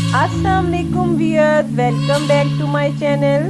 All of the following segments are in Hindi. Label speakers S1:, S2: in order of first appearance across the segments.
S1: अस्सलाम वालेकुम viewers, welcome back to my channel.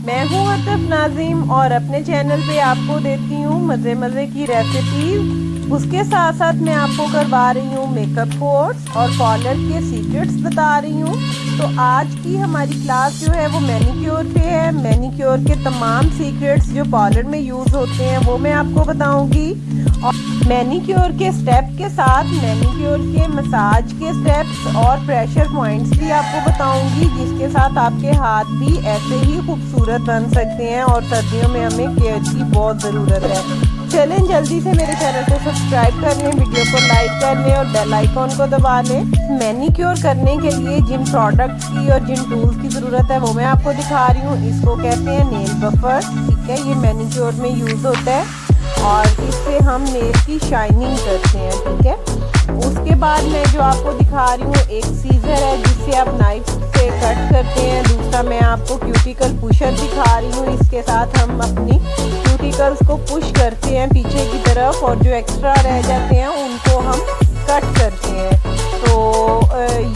S1: मैं हूँ अतफ नाजिम और अपने चैनल पे आपको देती हूँ मज़े मज़े की रेसिपीज। उसके साथ साथ मैं आपको करवा रही हूँ मेकअप कोर्स और पार्लर के सीक्रेट्स बता रही हूँ। तो आज की हमारी क्लास जो है वो मैनीक्योर पे है। मैनीक्योर के तमाम सीक्रेट्स जो पार्लर में यूज़ होते हैं वो मैं आपको बताऊँगी, और मैनीक्योर के स्टेप के साथ मैनीक्योर के मसाज के स्टेप्स और प्रेशर पॉइंट्स भी आपको बताऊंगी, जिसके साथ आपके हाथ भी ऐसे ही खूबसूरत बन सकते हैं। और सर्दियों में हमें केयर की बहुत ज़रूरत है। चलें जल्दी से मेरे चैनल को सब्सक्राइब कर लें, वीडियो को लाइक कर लें और बेल आइकॉन को दबा लें। मैनीक्योर करने के लिए जिन प्रोडक्ट्स की और जिन टूल्स की ज़रूरत है वो मैं आपको दिखा रही हूँ। इसको कहते हैं नेल बफर, ठीक है। ये मैनीक्योर में यूज़ होता है और इससे हम नेल की शाइनिंग करते हैं, ठीक है। उसके बाद मैं जो आपको दिखा रही हूँ एक सीजर है जिससे आप नाइफ से कट करते हैं। दूसरा मैं आपको क्यूटिकल पुशर दिखा रही हूँ। इसके साथ हम अपनी क्यूटिकल्स को पुश करते हैं पीछे की तरफ और जो एक्स्ट्रा रह जाते हैं उनको हम कट करते हैं। तो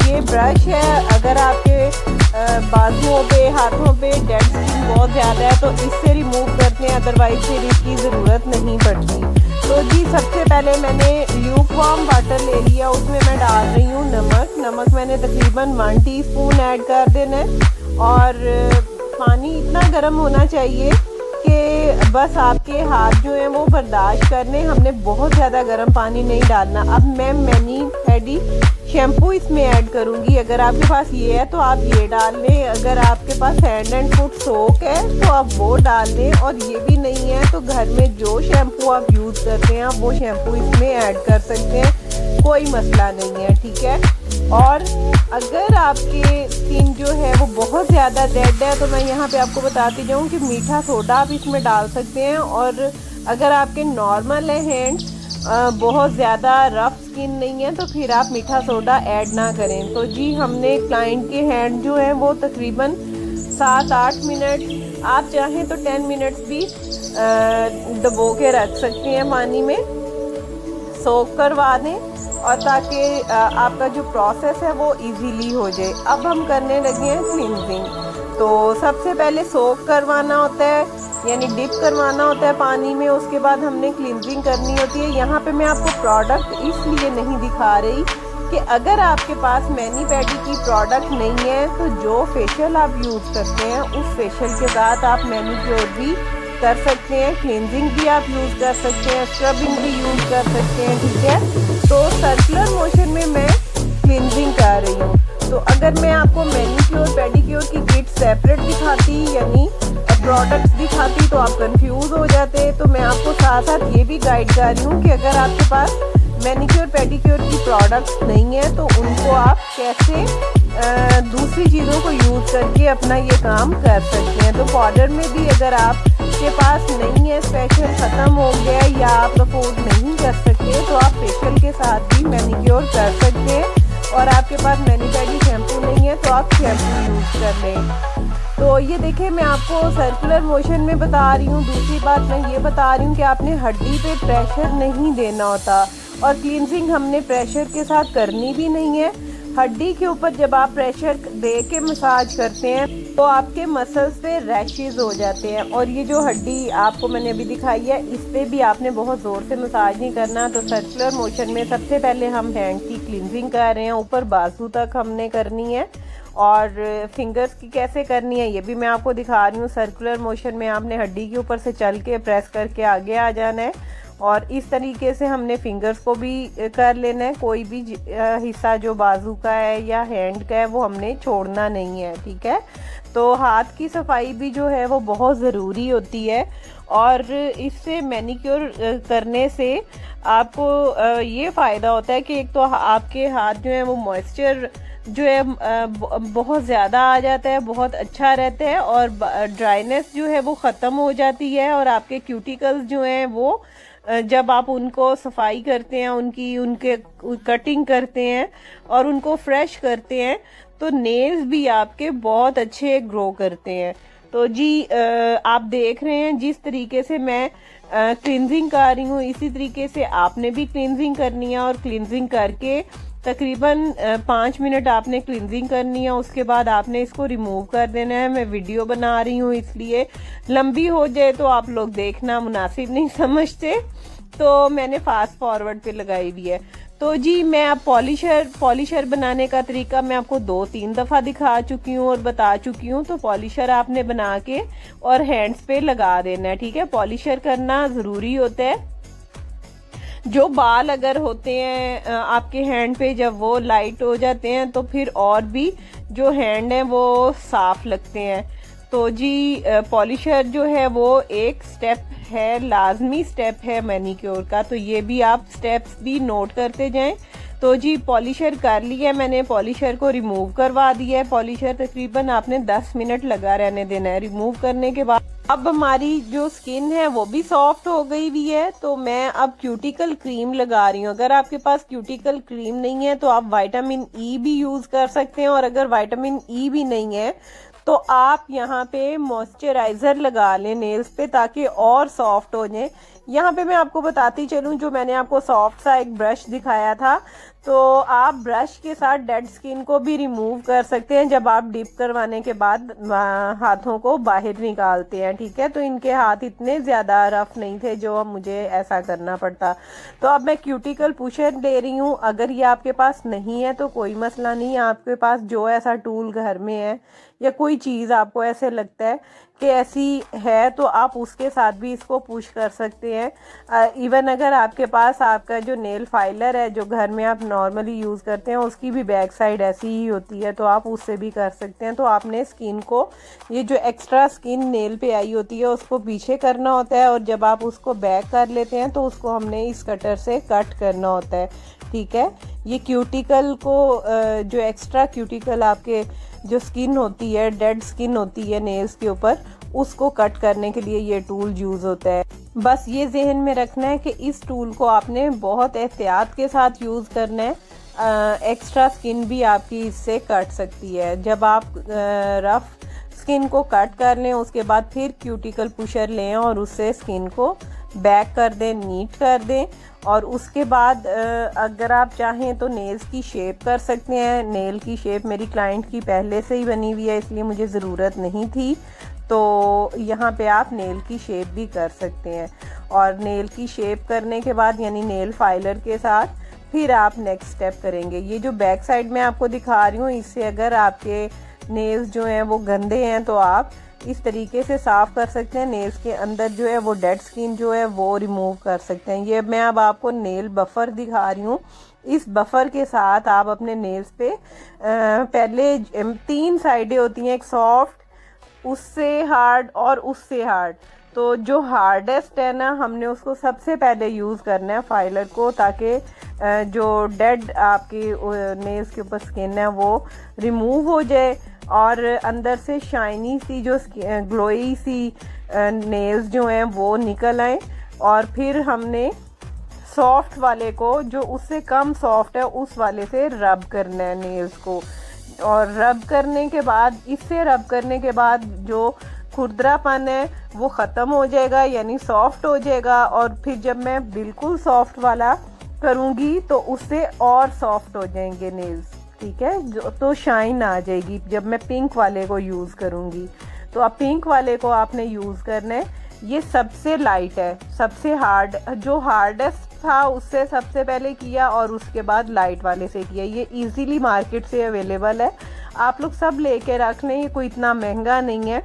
S1: ये ब्रश है, अगर आपके बाजुओं पे हाथों पे डेड स्किन बहुत ज़्यादा है तो इससे रिमूव करते हैं, अदरवाइज फिर इसकी ज़रूरत नहीं पड़ती। तो जी सबसे पहले मैंने ल्यूक वार्म वाटर ले लिया, उसमें मैं डाल रही हूँ नमक मैंने तकरीबन 1 टीस्पून ऐड कर देना है। और पानी इतना गर्म होना चाहिए कि बस आपके हाथ जो है वो बर्दाश्त करने, हमने बहुत ज़्यादा गर्म पानी नहीं डालना। अब मैं मैनी पेडी शैम्पू इसमें ऐड करूँगी। अगर आपके पास ये है तो आप ये डाल लें, अगर आपके पास हैंड एंड फुट सोक है तो आप वो डाल लें, और ये भी नहीं है तो घर में जो शैम्पू आप यूज़ करते हैं आप वो शैम्पू इसमें ऐड कर सकते हैं, कोई मसला नहीं है, ठीक है। और अगर आपकी स्किन जो है वो बहुत ज़्यादा डेड है तो मैं यहाँ पे आपको बताती जाऊँ कि मीठा सोडा आप इसमें डाल सकते हैं। और अगर आपके नॉर्मल है हैंड, बहुत ज़्यादा रफ स्किन नहीं है तो फिर आप मीठा सोडा ऐड ना करें। तो जी हमने क्लाइंट के हैंड जो है वो तकरीबन 7-8 मिनट, आप चाहें तो 10 मिनट्स भी डबो के रख सकते हैं पानी में, सोक करवा दें, और ताकि आपका जो प्रोसेस है वो इजीली हो जाए। अब हम करने लगे हैं क्लिनजिंग। तो सबसे पहले सोक करवाना होता है, यानी डिप करवाना होता है पानी में, उसके बाद हमने क्लिनजिंग करनी होती है। यहाँ पे मैं आपको प्रोडक्ट इसलिए नहीं दिखा रही कि अगर आपके पास मैनी पेडी की प्रोडक्ट नहीं है तो जो फेशियल आप यूज़ करते हैं उस फेशियल के साथ आप मैनीक्योर भी कर सकते हैं, क्लिनजिंग भी आप यूज़ कर सकते हैं, स्क्रबिंग भी यूज़ कर सकते हैं, ठीक है। तो सर्कुलर मोशन में मैं क्लिनजिंग कर रही हूँ। तो अगर मैं आपको मैनीक्योर पेडिक्योर की किट सेपरेट दिखाती, यानी प्रोडक्ट्स दिखाती, तो आप कंफ्यूज हो जाते। तो मैं आपको साथ साथ ये भी गाइड कर रही हूँ कि अगर आपके पास मैनीक्योर पेडिक्योर की प्रोडक्ट्स नहीं है तो उनको आप कैसे दूसरी चीज़ों को यूज़ करके अपना ये काम कर सकते हैं। तो पाउडर में भी अगर आपके पास नहीं है, स्पेशल ख़त्म हो गया या आप अफोर्ड नहीं कर सकते तो आप फेशियल के साथ भी मैनीक्योर कर सकते हैं। और आपके पास मैनी पेडी शैम्पू नहीं है तो आप शैम्पू यूज़ कर लें। तो ये देखिए मैं आपको सर्कुलर मोशन में बता रही हूँ। दूसरी बात मैं ये बता रही हूँ कि आपने हड्डी पे प्रेशर नहीं देना होता, और क्लींजिंग हमने प्रेशर के साथ करनी भी नहीं है। हड्डी के ऊपर जब आप प्रेशर दे के मसाज करते हैं तो आपके मसल्स पे रैशेस हो जाते हैं, और ये जो हड्डी आपको मैंने अभी दिखाई है इस पर भी आपने बहुत ज़ोर से मसाज नहीं करना। तो सर्कुलर मोशन में सबसे पहले हम हैंड की क्लींजिंग कर रहे हैं, ऊपर बाजू तक हमने करनी है, और फिंगर्स की कैसे करनी है ये भी मैं आपको दिखा रही हूँ। सर्कुलर मोशन में आपने हड्डी के ऊपर से चल के प्रेस करके आगे आ जाना है, और इस तरीके से हमने फिंगर्स को भी कर लेना है। कोई भी हिस्सा जो बाजू का है या हैंड का है वो हमने छोड़ना नहीं है, ठीक है। तो हाथ की सफाई भी जो है वो बहुत ज़रूरी होती है, और इससे मैनीक्योर करने से आपको ये फ़ायदा होता है कि एक तो आपके हाथ जो है वो मॉइस्चर जो है बहुत ज़्यादा आ जाता है, बहुत अच्छा रहता है, और ड्राइनेस जो है वो ख़त्म हो जाती है। और आपके क्यूटिकल्स जो हैं वो जब आप उनको सफाई करते हैं, उनके कटिंग करते हैं और उनको फ्रेश करते हैं तो नेल्स भी आपके बहुत अच्छे ग्रो करते हैं। तो जी आप देख रहे हैं जिस तरीके से मैं क्लींजिंग कर रही हूँ इसी तरीके से आपने भी क्लींजिंग करनी है, और क्लींजिंग करके तकरीबन 5 मिनट आपने क्लिनजिंग करनी है। उसके बाद आपने इसको रिमूव कर देना है। मैं वीडियो बना रही हूँ इसलिए लंबी हो जाए तो आप लोग देखना मुनासिब नहीं समझते, तो मैंने फास्ट फॉरवर्ड पे लगाई हुई है। तो जी मैं अब पॉलिशर बनाने का तरीका मैं आपको 2-3 दफ़ा दिखा चुकी हूँ और बता चुकी हूँ। तो पॉलिशर आपने बना के और हैंड्स पे लगा देना है, ठीक है। पॉलिशर करना ज़रूरी होता है। जो बाल अगर होते हैं आपके हैंड पे, जब वो लाइट हो जाते हैं तो फिर और भी जो हैंड है वो साफ लगते हैं। तो जी पॉलिशर जो है वो एक स्टेप है, लाजमी स्टेप है मैनीक्योर का, तो ये भी आप स्टेप्स भी नोट करते जाएं। तो जी पॉलिशर कर लिया मैंने, पॉलिशर को रिमूव करवा दिया है। पॉलिशर तकरीबन आपने 10 मिनट लगा रहने देना है। रिमूव करने के बाद अब हमारी जो स्किन है वो भी सॉफ्ट हो गई हुई है। तो मैं अब क्यूटिकल क्रीम लगा रही हूँ। अगर आपके पास क्यूटिकल क्रीम नहीं है तो आप विटामिन ई भी यूज कर सकते हैं, और अगर विटामिन ई भी नहीं है तो आप यहाँ पे मॉइस्चराइजर लगा लें नेल्स पे, ताकि और सॉफ्ट हो जाए। यहाँ पे मैं आपको बताती चलूँ, जो मैंने आपको सॉफ्ट सा एक ब्रश दिखाया था, तो आप ब्रश के साथ डेड स्किन को भी रिमूव कर सकते हैं जब आप डिप करवाने के बाद हाथों को बाहर निकालते हैं, ठीक है। तो इनके हाथ इतने ज़्यादा रफ नहीं थे जो अब मुझे ऐसा करना पड़ता। तो अब मैं क्यूटिकल पुशर ले रही हूँ। अगर ये आपके पास नहीं है तो कोई मसला नहीं, आपके पास जो ऐसा टूल घर में है या कोई चीज़ आपको ऐसे लगता है कि ऐसी है तो आप उसके साथ भी इसको पुश कर सकते हैं। इवन अगर आपके पास आपका जो नेल फाइलर है जो घर में आप नॉर्मली यूज़ करते हैं उसकी भी बैक साइड ऐसी ही होती है, तो आप उससे भी कर सकते हैं। तो आपने स्किन को, ये जो एक्स्ट्रा स्किन नेल पे आई होती है उसको पीछे करना होता है, और जब आप उसको बैक कर लेते हैं तो उसको हमने इस कटर से कट करना होता है, ठीक है। ये क्यूटिकल को जो एक्स्ट्रा क्यूटिकल आपके जो स्किन होती है, डेड स्किन होती है नेल्स के ऊपर, उसको कट करने के लिए ये टूल यूज़ होता है। बस ये जहन में रखना है कि इस टूल को आपने बहुत एहतियात के साथ यूज़ करना है। एक्स्ट्रा स्किन भी आपकी इससे कट सकती है। जब आप रफ स्किन को कट कर लें उसके बाद फिर क्यूटिकल पुशर लें और उससे स्किन को बैक कर दें, नीट कर दें। और उसके बाद अगर आप चाहें तो नेल्स की शेप कर सकते हैं। नेल की शेप मेरी क्लाइंट की पहले से ही बनी हुई है, इसलिए मुझे ज़रूरत नहीं थी। तो यहाँ पे आप नेल की शेप भी कर सकते हैं। और नेल की शेप करने के बाद यानी नेल फाइलर के साथ फिर आप नेक्स्ट स्टेप करेंगे। ये जो बैक साइड में आपको दिखा रही हूँ, इससे अगर आपके नेल्स जो हैं वो गंदे हैं तो आप इस तरीके से साफ़ कर सकते हैं। नेल्स के अंदर जो है वो डेड स्किन जो है वो रिमूव कर सकते हैं। ये मैं अब आपको नेल बफर दिखा रही हूँ। इस बफर के साथ आप अपने नेल्स पे पहले 3 साइडें होती हैं, एक सॉफ्ट, उससे हार्ड और उससे हार्ड। तो जो हार्डेस्ट है ना, हमने उसको सबसे पहले यूज़ करना है फाइलर को, ताकि जो डेड आपकी नेल्स के ऊपर स्किन है वो रिमूव हो जाए और अंदर से शाइनी सी जो ग्लोई सी नेल्स जो हैं वो निकल आए। और फिर हमने सॉफ्ट वाले को, जो उससे कम सॉफ्ट है, उस वाले से रब करना है नेल्स को। और रब करने के बाद, इससे रब करने के बाद जो खुरदरापन है वो ख़त्म हो जाएगा, यानी सॉफ्ट हो जाएगा। और फिर जब मैं बिल्कुल सॉफ्ट वाला करूँगी तो उससे और सॉफ्ट हो जाएंगे नेल्स, ठीक है। जो तो शाइन आ जाएगी जब मैं पिंक वाले को यूज़ करूँगी। तो अब पिंक वाले को आपने यूज़ करना है। ये सबसे लाइट है, सबसे हार्ड, जो हार्डेस्ट था उससे सबसे पहले किया और उसके बाद लाइट वाले से किया। ये इजीली मार्केट से अवेलेबल है, आप लोग सब लेके रख लें। ये कोई इतना महंगा नहीं है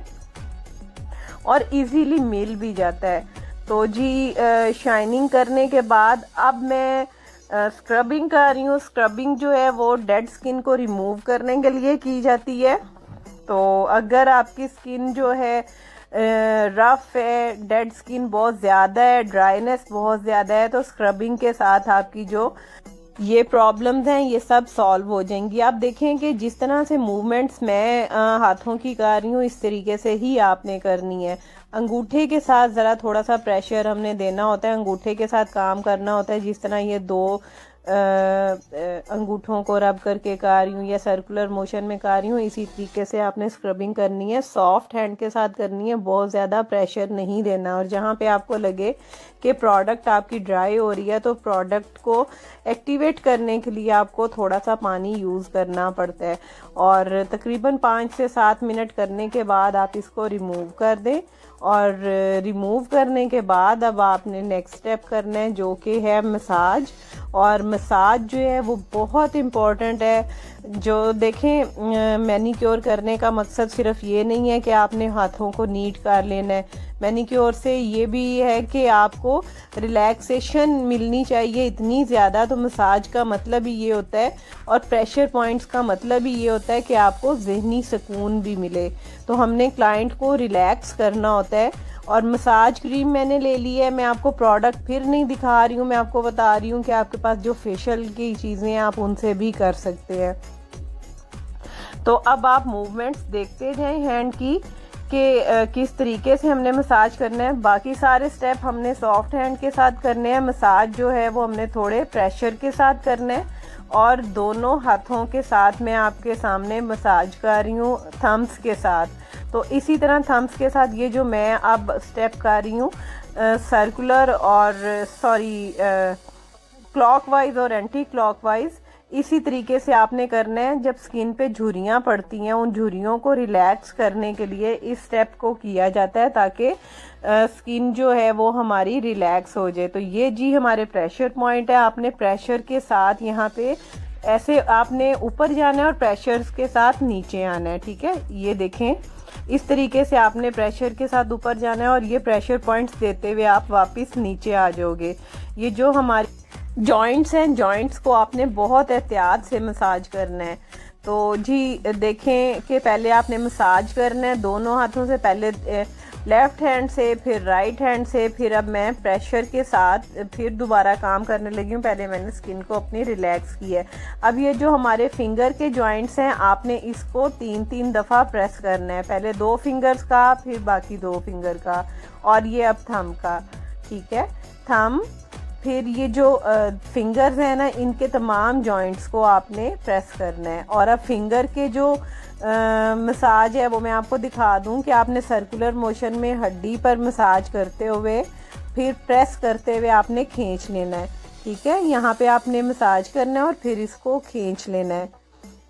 S1: और इजीली मिल भी जाता है। तो जी शाइनिंग करने के बाद अब मैं स्क्रबिंग कर रही हूँ। स्क्रबिंग जो है वो डेड स्किन को रिमूव करने के लिए की जाती है। तो अगर आपकी स्किन जो है रफ है, डेड स्किन बहुत ज़्यादा है, ड्राइनेस बहुत ज़्यादा है, तो स्क्रबिंग के साथ आपकी जो ये प्रॉब्लम्स हैं ये सब सॉल्व हो जाएंगी। आप देखें कि जिस तरह से मूवमेंट्स मैं हाथों की कर रही हूँ इस तरीके से ही आपने करनी है। अंगूठे के साथ ज़रा थोड़ा सा प्रेशर हमने देना होता है, अंगूठे के साथ काम करना होता है। जिस तरह ये 2 अंगूठों को रब करके कर रही हूँ या सर्कुलर मोशन में कर रही हूँ, इसी तरीके से आपने स्क्रबिंग करनी है। सॉफ्ट हैंड के साथ करनी है, बहुत ज़्यादा प्रेशर नहीं देना। और जहाँ पे आपको लगे कि प्रोडक्ट आपकी ड्राई हो रही है तो प्रोडक्ट को एक्टिवेट करने के लिए आपको थोड़ा सा पानी यूज़ करना पड़ता है। और तकरीबन 5 से 7 मिनट करने के बाद आप इसको रिमूव कर दें। और रिमूव करने के बाद अब आपने नेक्स्ट स्टेप करना है, जो कि है मसाज। और मसाज जो है वो बहुत इम्पॉर्टेंट है। जो देखें, मैनीक्योर करने का मकसद सिर्फ ये नहीं है कि आपने हाथों को नीट कर लेना है। मैनीक्योर से ये भी है कि आपको रिलैक्सेशन मिलनी चाहिए इतनी ज़्यादा। तो मसाज का मतलब ही ये होता है, और प्रेशर पॉइंट्स का मतलब ही ये होता है कि आपको ज़हनी सुकून भी मिले। तो हमने क्लाइंट को रिलैक्स करना होता है। और मसाज क्रीम मैंने ले ली है। मैं आपको प्रोडक्ट फिर नहीं दिखा रही हूँ, मैं आपको बता रही हूँ कि आपके पास जो फेशियल की चीज़ें हैं आप उनसे भी कर सकते हैं। तो अब आप मूवमेंट्स देखते जाएं हैंड की कि किस तरीके से हमने मसाज करना है। बाकी सारे स्टेप हमने सॉफ्ट हैंड के साथ करने हैं। मसाज जो है वो हमने थोड़े प्रेशर के साथ करना है। और दोनों हाथों के साथ मैं आपके सामने मसाज कर रही हूँ थम्स के साथ। तो इसी तरह थम्स के साथ ये जो मैं अब स्टेप कर रही हूँ सर्कुलर और क्लॉकवाइज और एंटी क्लॉकवाइज, इसी तरीके से आपने करना है। जब स्किन पे झुर्रियाँ पड़ती हैं, उन झुर्रियों को रिलैक्स करने के लिए इस स्टेप को किया जाता है, ताकि स्किन जो है वो हमारी रिलैक्स हो जाए। तो ये जी हमारे प्रेशर पॉइंट है। आपने प्रेशर के साथ यहाँ पे ऐसे आपने ऊपर जाना है और प्रेशर के साथ नीचे आना है, ठीक है। ये देखें, इस तरीके से आपने प्रेशर के साथ ऊपर जाना है और ये प्रेशर पॉइंट्स देते हुए आप वापस नीचे आ जाओगे। ये जो हमारे जॉइंट्स हैं, जॉइंट्स को आपने बहुत एहतियात से मसाज करना है। तो जी देखें कि पहले आपने मसाज करना है दोनों हाथों से, पहले लेफ़्ट हैंड से, फिर राइट हैंड से, फिर अब मैं प्रेशर के साथ फिर दोबारा काम करने लगी हूँ। पहले मैंने स्किन को अपनी रिलैक्स की है। अब ये जो हमारे फिंगर के जॉइंट्स हैं, आपने इसको 3-3 दफ़ा प्रेस करना है। पहले 2 फिंगर्स का, फिर बाकी 2 फिंगर का, और ये अब थंब का, ठीक है। थंब, फिर ये जो फिंगर्स हैं ना, इनके तमाम जॉइंट्स को आपने प्रेस करना है। और अब फिंगर के जो मसाज है वो मैं आपको दिखा दूं कि आपने सर्कुलर मोशन में हड्डी पर मसाज करते हुए फिर प्रेस करते हुए आपने खींच लेना है, ठीक है। यहाँ पे आपने मसाज करना है और फिर इसको खींच लेना है।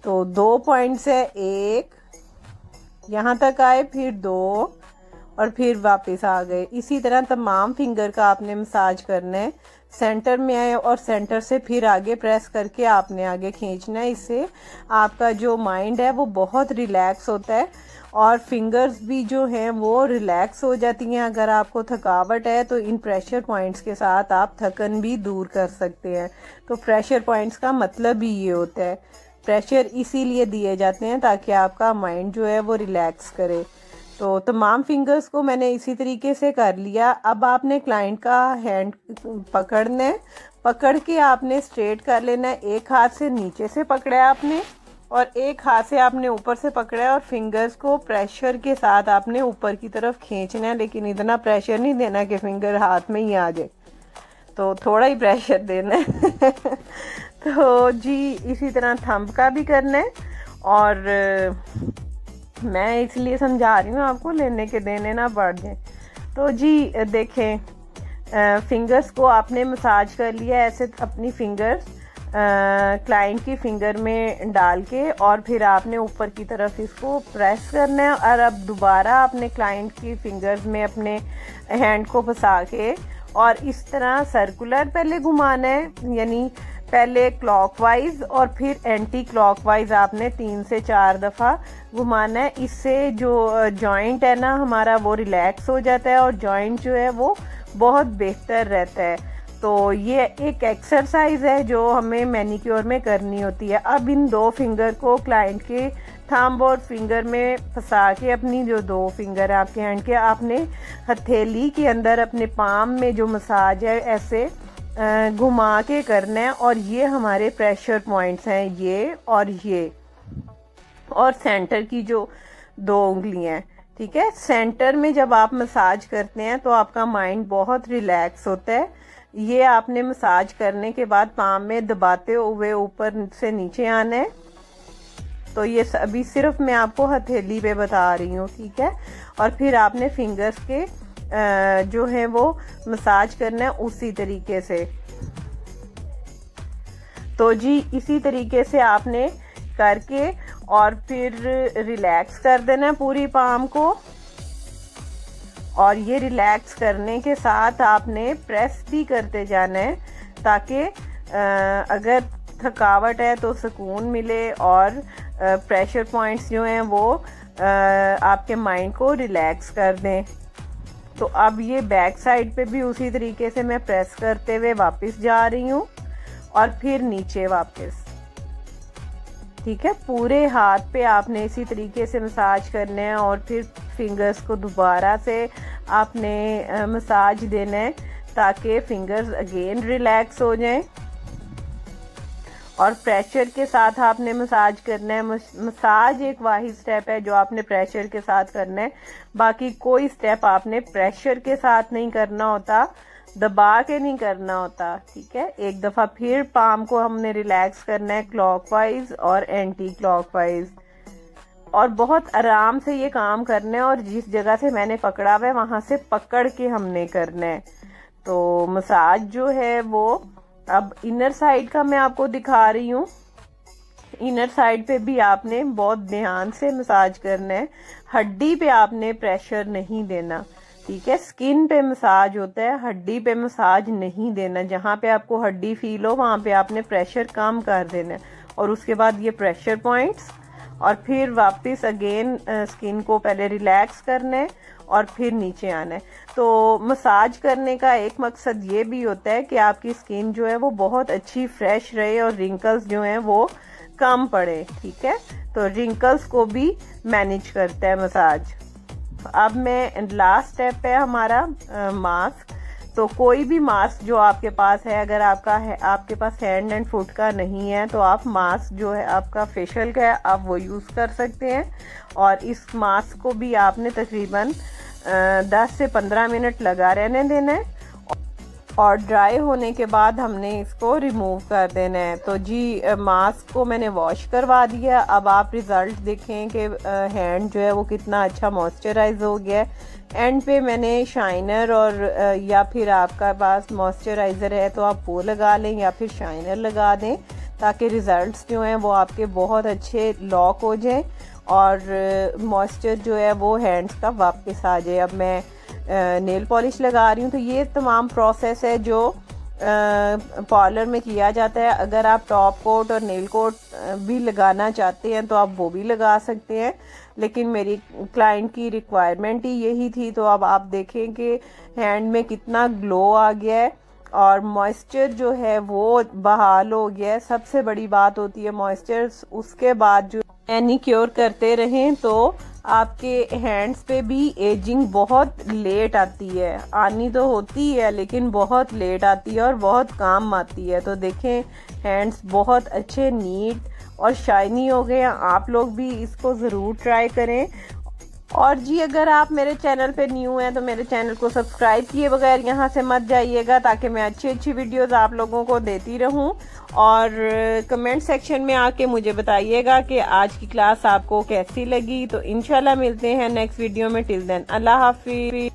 S1: तो 2 पॉइंट्स है, 1 यहाँ तक आए, फिर 2 और फिर वापस आ गए। इसी तरह तमाम फिंगर का आपने मसाज करना है। सेंटर में आए और सेंटर से फिर आगे प्रेस करके आपने आगे खींचना है। इससे आपका जो माइंड है वो बहुत रिलैक्स होता है और फिंगर्स भी जो हैं वो रिलैक्स हो जाती हैं। अगर आपको थकावट है तो इन प्रेशर पॉइंट्स के साथ आप थकन भी दूर कर सकते हैं। तो प्रेशर पॉइंट्स का मतलब ही ये होता है। प्रेशर इसीलिए दिए जाते हैं ताकि आपका माइंड जो है वो रिलैक्स करे। तो तमाम फिंगर्स को मैंने इसी तरीके से कर लिया। अब आपने क्लाइंट का हैंड पकड़ना है, पकड़ के आपने स्ट्रेट कर लेना है। एक हाथ से नीचे से पकड़ा है आपने और एक हाथ से आपने ऊपर से पकड़ा है और फिंगर्स को प्रेशर के साथ आपने ऊपर की तरफ खींचना है, लेकिन इतना प्रेशर नहीं देना कि फिंगर हाथ में ही आ जाए, तो थोड़ा ही प्रेशर देना है। तो जी इसी तरह थंब का भी करना है। और मैं इसलिए समझा रही हूँ आपको, लेने के देने ना बढ़ जाए। तो जी देखें, फिंगर्स को आपने मसाज कर लिया ऐसे, अपनी फिंगर्स क्लाइंट की फिंगर में डाल के, और फिर आपने ऊपर की तरफ इसको प्रेस करना है। और अब दोबारा आपने क्लाइंट की फिंगर्स में अपने हैंड को फंसा के और इस तरह सर्कुलर पहले घुमाना है, यानी पहले क्लॉकवाइज और फिर एंटी क्लॉकवाइज आपने 3 से 4 दफ़ा घुमाना है। इससे जो जॉइंट है ना हमारा वो रिलैक्स हो जाता है और जॉइंट जो है वो बहुत बेहतर रहता है। तो ये एक एक्सरसाइज है जो हमें मैनीक्योर में करनी होती है। अब इन 2 फिंगर को क्लाइंट के थंब और फिंगर में फंसा के, अपनी जो 2 फिंगर आपके हैंड के, आपने हथेली के अंदर अपने पाम में जो मसाज है ऐसे घुमा के करना है। और ये हमारे प्रेशर पॉइंट्स हैं, ये और सेंटर की जो 2 उंगलियां, ठीक है। सेंटर में जब आप मसाज करते हैं तो आपका माइंड बहुत रिलैक्स होता है। ये आपने मसाज करने के बाद पाम में दबाते हुए ऊपर से नीचे आना है। तो ये अभी सिर्फ मैं आपको हथेली पे बता रही हूँ, ठीक है। और फिर आपने फिंगर्स के जो है वो मसाज करना है उसी तरीके से। तो जी इसी तरीके से आपने करके और फिर रिलैक्स कर देना है पूरी पाम को। और ये रिलैक्स करने के साथ आपने प्रेस भी करते जाना है ताकि अगर थकावट है तो सुकून मिले और प्रेशर पॉइंट्स जो हैं वो आपके माइंड को रिलैक्स कर दें। तो अब ये बैक साइड पे भी उसी तरीके से मैं प्रेस करते हुए वापस जा रही हूँ और फिर नीचे वापस, ठीक है। पूरे हाथ पे आपने इसी तरीके से मसाज करना है और फिर फिंगर्स को दोबारा से आपने मसाज देना है ताकि फिंगर्स अगेन रिलैक्स हो जाएं। और प्रेशर के साथ आपने मसाज करना है। मसाज एक वाहिद स्टेप है जो आपने प्रेशर के साथ करना है, बाकी कोई स्टेप आपने प्रेशर के साथ नहीं करना होता, दबा के नहीं करना होता, ठीक है। एक दफ़ा फिर पाम को हमने रिलैक्स करना है क्लॉकवाइज और एंटी क्लॉकवाइज, और बहुत आराम से ये काम करना है। और जिस जगह से मैंने पकड़ा हुआ है वहाँ से पकड़ के हमने करना है। तो मसाज जो है वो अब इनर साइड का मैं आपको दिखा रही हूँ। इनर साइड पे भी आपने बहुत ध्यान से मसाज करना है, हड्डी पे आपने प्रेशर नहीं देना, ठीक है। स्किन पे मसाज होता है, हड्डी पे मसाज नहीं देना। जहाँ पे आपको हड्डी फील हो वहाँ पे आपने प्रेशर कम कर देना है। और उसके बाद ये प्रेशर पॉइंट्स और फिर वापस अगेन स्किन को पहले रिलैक्स करना है और फिर नीचे आना है। तो मसाज करने का एक मकसद ये भी होता है कि आपकी स्किन जो है वो बहुत अच्छी फ्रेश रहे और रिंकल्स जो हैं वो कम पड़े, ठीक है। तो रिंकल्स को भी मैनेज करता है मसाज। अब मैं लास्ट स्टेप है हमारा मास्क। तो कोई भी मास्क जो आपके पास है, अगर आपके पास हैंड एंड फुट का नहीं है तो आप मास्क जो है आपका फेशियल का है आप वो यूज़ कर सकते हैं। और इस मास्क को भी आपने तकरीबन 10 से 15 मिनट लगा रहने देना है और ड्राई होने के बाद हमने इसको रिमूव कर देना है। तो जी मास्क को मैंने वॉश करवा दिया। अब आप रिज़ल्ट देखें कि हैंड जो है वो कितना अच्छा मॉइस्चराइज हो गया है। एंड पे मैंने शाइनर और या फिर आपका पास मॉइस्चराइज़र है तो आप वो लगा लें या फिर शाइनर लगा दें ताकि रिज़ल्ट्स जो हैं वो आपके बहुत अच्छे लॉक हो जाएं और मॉइस्चर जो है वो हैंड्स का वापस आ जाए। अब मैं नेल पॉलिश लगा रही हूँ। तो ये तमाम प्रोसेस है जो पार्लर में किया जाता है। अगर आप टॉप कोट और नेल कोट भी लगाना चाहते हैं तो आप वो भी लगा सकते हैं, लेकिन मेरी क्लाइंट की रिक्वायरमेंट ही यही थी। तो अब आप देखें कि हैंड में कितना ग्लो आ गया है और मॉइस्चर जो है वो बहाल हो गया है। सबसे बड़ी बात होती है मॉइस्चर। उसके बाद जो मैनीक्योर करते रहें तो आपके हैंड्स पे भी एजिंग बहुत लेट आती है, आनी तो होती है लेकिन बहुत लेट आती है और बहुत काम आती है। तो देखें हैंड्स बहुत अच्छे नीट और शाइनी हो गए हैं। आप लोग भी इसको ज़रूर ट्राई करें। और जी अगर आप मेरे चैनल पे न्यू हैं तो मेरे चैनल को सब्सक्राइब किए बगैर यहाँ से मत जाइएगा ताकि मैं अच्छी अच्छी वीडियोस आप लोगों को देती रहूँ। और कमेंट सेक्शन में आके मुझे बताइएगा कि आज की क्लास आपको कैसी लगी। तो इंशाल्लाह मिलते हैं नेक्स्ट वीडियो में। टिल देन अल्लाह हाफिज़।